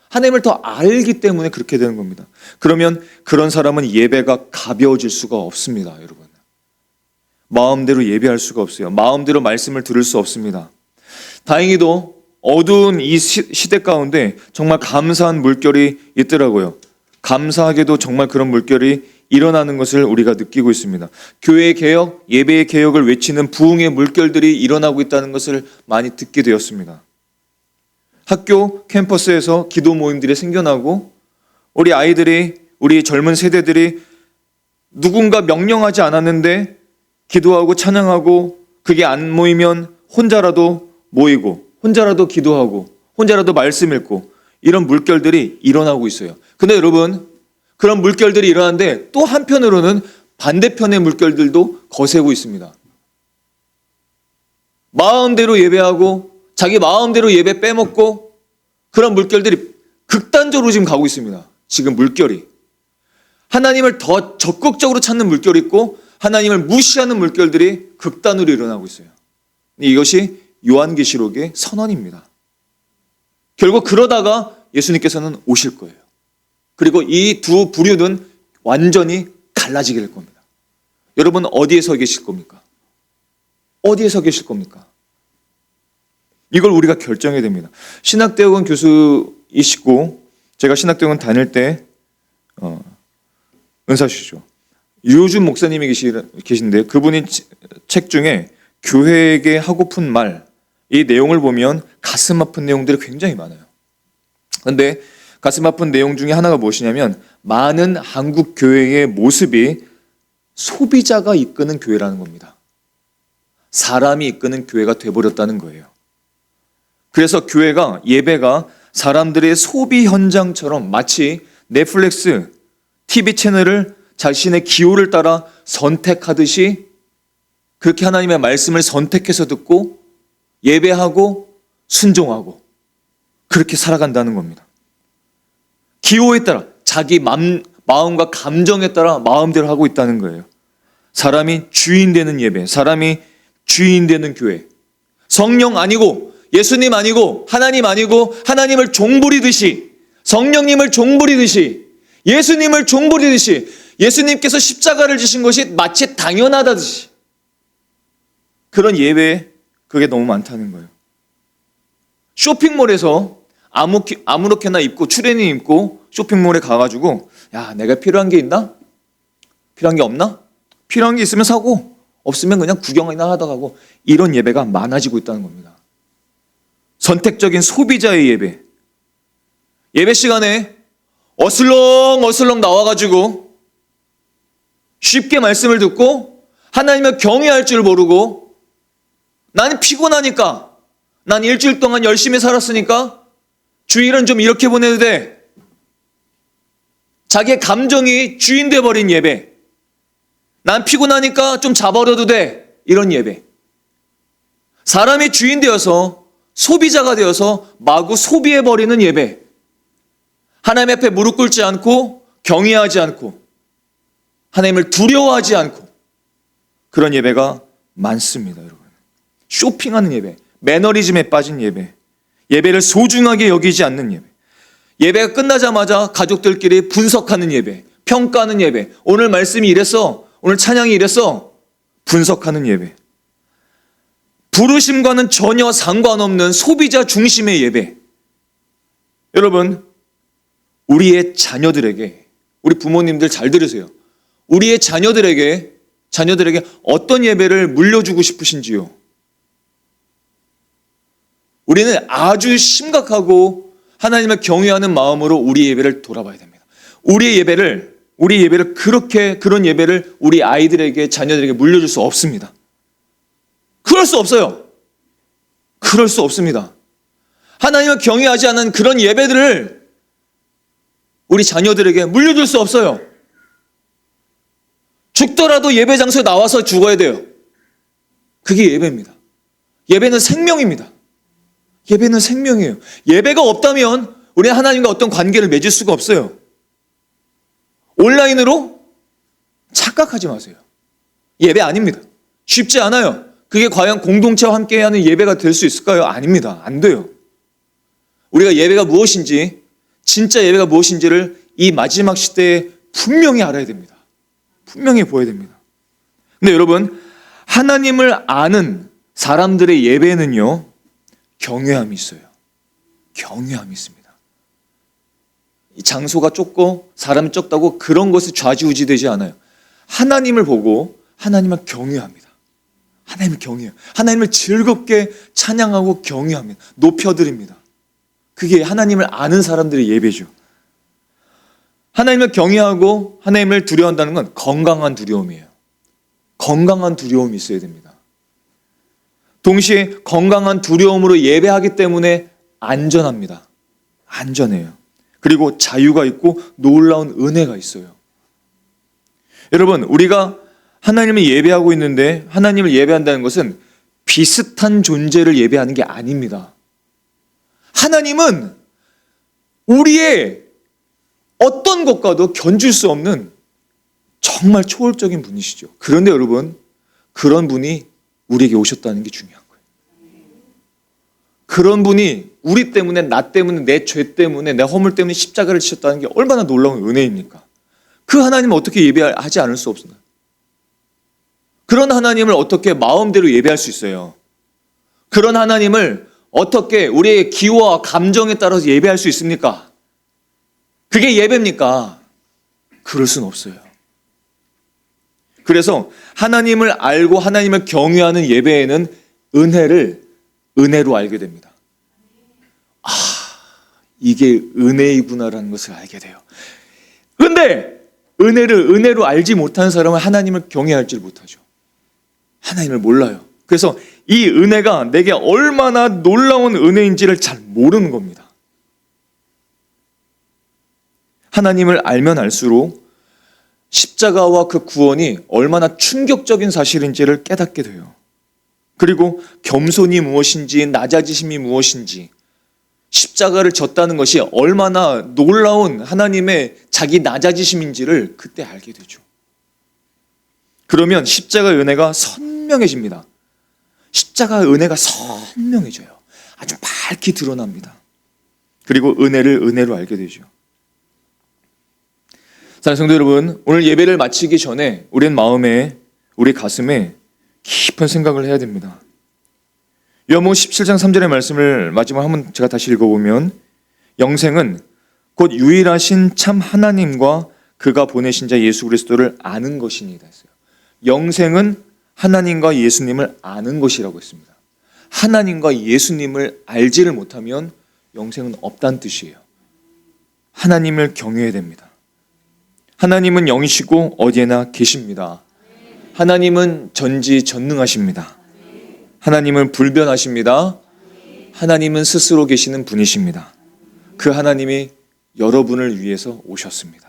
하나님을 더 알기 때문에 그렇게 되는 겁니다. 그러면 그런 사람은 예배가 가벼워질 수가 없습니다. 여러분, 마음대로 예배할 수가 없어요. 마음대로 말씀을 들을 수 없습니다. 다행히도 어두운 이 시대 가운데 정말 감사한 물결이 있더라고요. 감사하게도 정말 그런 물결이 일어나는 것을 우리가 느끼고 있습니다. 교회의 개혁, 예배의 개혁을 외치는 부흥의 물결들이 일어나고 있다는 것을 많이 듣게 되었습니다. 학교 캠퍼스에서 기도 모임들이 생겨나고 우리 아이들이, 우리 젊은 세대들이 누군가 명령하지 않았는데 기도하고 찬양하고 그게 안 모이면 혼자라도 모이고 혼자라도 기도하고 혼자라도 말씀 읽고 이런 물결들이 일어나고 있어요. 근데 여러분, 그런 물결들이 일어나는데 또 한편으로는 반대편의 물결들도 거세고 있습니다. 마음대로 예배하고 자기 마음대로 예배 빼먹고 그런 물결들이 극단적으로 지금 가고 있습니다. 지금 물결이. 하나님을 더 적극적으로 찾는 물결이 있고 하나님을 무시하는 물결들이 극단으로 일어나고 있어요. 이것이 요한계시록의 선언입니다. 결국 그러다가 예수님께서는 오실 거예요. 그리고 이 두 부류는 완전히 갈라지게 될 겁니다. 여러분 어디에 서 계실 겁니까? 어디에 서 계실 겁니까? 이걸 우리가 결정해야 됩니다. 신학대학원 교수이시고 제가 신학대학원 다닐 때 은사시죠. 유준 목사님이 계신데 그분이 책 중에 교회에게 하고픈 말, 이 내용을 보면 가슴 아픈 내용들이 굉장히 많아요. 그런데 가슴 아픈 내용 중에 하나가 무엇이냐면 많은 한국 교회의 모습이 소비자가 이끄는 교회라는 겁니다. 사람이 이끄는 교회가 돼버렸다는 거예요. 그래서 교회가, 예배가 사람들의 소비 현장처럼 마치 넷플릭스, TV 채널을 자신의 기호를 따라 선택하듯이 그렇게 하나님의 말씀을 선택해서 듣고 예배하고 순종하고 그렇게 살아간다는 겁니다. 기호에 따라 자기 마음과 감정에 따라 마음대로 하고 있다는 거예요. 사람이 주인 되는 예배, 사람이 주인 되는 교회. 성령 아니고 예수님 아니고 하나님 아니고 하나님을 종부리듯이 성령님을 종부리듯이 예수님을 종부리듯이 예수님께서 십자가를 지신 것이 마치 당연하다듯이 그런 예배에 그게 너무 많다는 거예요. 쇼핑몰에서 아무렇게나 입고 추리닝 입고 쇼핑몰에 가가지고 야, 내가 필요한 게 있나? 필요한 게 없나? 필요한 게 있으면 사고 없으면 그냥 구경이나 하다 가고, 이런 예배가 많아지고 있다는 겁니다. 선택적인 소비자의 예배. 예배 시간에 어슬렁 나와가지고 쉽게 말씀을 듣고 하나님을 경외할 줄 모르고, 나는 피곤하니까, 난 일주일 동안 열심히 살았으니까 주일은 좀 이렇게 보내도 돼. 자기의 감정이 주인 돼버린 예배. 난 피곤하니까 좀 자버려도 돼. 이런 예배. 사람이 주인 되어서, 소비자가 되어서 마구 소비해버리는 예배. 하나님 앞에 무릎 꿇지 않고 경외하지 않고 하나님을 두려워하지 않고, 그런 예배가 많습니다, 여러분. 쇼핑하는 예배, 매너리즘에 빠진 예배, 예배를 소중하게 여기지 않는 예배, 예배가 끝나자마자 가족들끼리 분석하는 예배, 평가하는 예배. 오늘 말씀이 이랬어, 오늘 찬양이 이랬어, 분석하는 예배. 부르심과는 전혀 상관없는 소비자 중심의 예배. 여러분, 우리의 자녀들에게, 우리 부모님들 잘 들으세요. 우리의 자녀들에게 어떤 예배를 물려주고 싶으신지요? 우리는 아주 심각하고 하나님을 경외하는 마음으로 우리 예배를 돌아봐야 됩니다. 우리 예배를 그런 예배를 우리 아이들에게, 자녀들에게 물려줄 수 없습니다. 그럴 수 없어요. 그럴 수 없습니다. 하나님을 경외하지 않은 그런 예배들을 우리 자녀들에게 물려줄 수 없어요. 죽더라도 예배 장소에 나와서 죽어야 돼요. 그게 예배입니다. 예배는 생명입니다. 예배는 생명이에요. 예배가 없다면 우리는 하나님과 어떤 관계를 맺을 수가 없어요. 온라인으로 착각하지 마세요. 예배 아닙니다. 쉽지 않아요. 그게 과연 공동체와 함께하는 예배가 될 수 있을까요? 아닙니다. 안 돼요. 우리가 예배가 무엇인지, 진짜 예배가 무엇인지를 이 마지막 시대에 분명히 알아야 됩니다. 분명히 보여야 됩니다. 근데 여러분, 하나님을 아는 사람들의 예배는요, 경외함이 있어요. 경외함이 있습니다. 이 장소가 좁고 사람이 적다고 그런 것이 좌지우지되지 않아요. 하나님을 보고 하나님을 경외합니다. 하나님을 경외해요. 하나님을 즐겁게 찬양하고 경외합니다. 높여드립니다. 그게 하나님을 아는 사람들의 예배죠. 하나님을 경외하고 하나님을 두려워한다는 건 건강한 두려움이에요. 건강한 두려움이 있어야 됩니다. 동시에 건강한 두려움으로 예배하기 때문에 안전합니다. 안전해요. 그리고 자유가 있고 놀라운 은혜가 있어요. 여러분, 우리가 하나님을 예배하고 있는데, 하나님을 예배한다는 것은 비슷한 존재를 예배하는 게 아닙니다. 하나님은 우리의 어떤 것과도 견줄 수 없는 정말 초월적인 분이시죠. 그런데 여러분, 그런 분이 우리에게 오셨다는 게 중요한 거예요. 그런 분이 우리 때문에, 나 때문에, 내 죄 때문에, 내 허물 때문에 십자가를 지셨다는 게 얼마나 놀라운 은혜입니까? 그 하나님을 어떻게 예배하지 않을 수 없나요? 그런 하나님을 어떻게 마음대로 예배할 수 있어요? 그런 하나님을 어떻게 우리의 기호와 감정에 따라서 예배할 수 있습니까? 그게 예배입니까? 그럴 수는 없어요. 그래서 하나님을 알고 하나님을 경외하는 예배에는 은혜로 알게 됩니다. 아, 이게 은혜이구나라는 것을 알게 돼요. 그런데 은혜로 알지 못하는 사람은 하나님을 경외할지 못하죠. 하나님을 몰라요. 그래서 이 은혜가 내게 얼마나 놀라운 은혜인지를 잘 모르는 겁니다. 하나님을 알면 알수록 십자가와 그 구원이 얼마나 충격적인 사실인지를 깨닫게 돼요. 그리고 겸손이 무엇인지, 낮아지심이 무엇인지, 십자가를 졌다는 것이 얼마나 놀라운 하나님의 자기 낮아지심인지를 그때 알게 되죠. 그러면 십자가의 은혜가 선명해집니다. 십자가의 은혜가 선명해져요. 아주 밝게 드러납니다. 그리고 은혜를 은혜로 알게 되죠. 사랑하는 성도 여러분, 오늘 예배를 마치기 전에 우리 가슴에 깊은 생각을 해야 됩니다. 요한복음 17장 3절의 말씀을 마지막 한번 제가 다시 읽어보면 영생은 곧 유일하신 참 하나님과 그가 보내신 자 예수 그리스도를 아는 것이니이다 했어요. 영생은 하나님과 예수님을 아는 것이라고 했습니다. 하나님과 예수님을 알지를 못하면 영생은 없다는 뜻이에요. 하나님을 경외해야 됩니다. 하나님은 영이시고 어디에나 계십니다. 하나님은 전지전능하십니다. 하나님은 불변하십니다. 하나님은 스스로 계시는 분이십니다. 그 하나님이 여러분을 위해서 오셨습니다.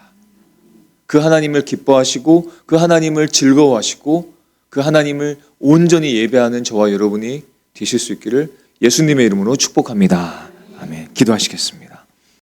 그 하나님을 기뻐하시고 그 하나님을 즐거워하시고 그 하나님을 온전히 예배하는 저와 여러분이 되실 수 있기를 예수님의 이름으로 축복합니다. 아멘. 기도하시겠습니다.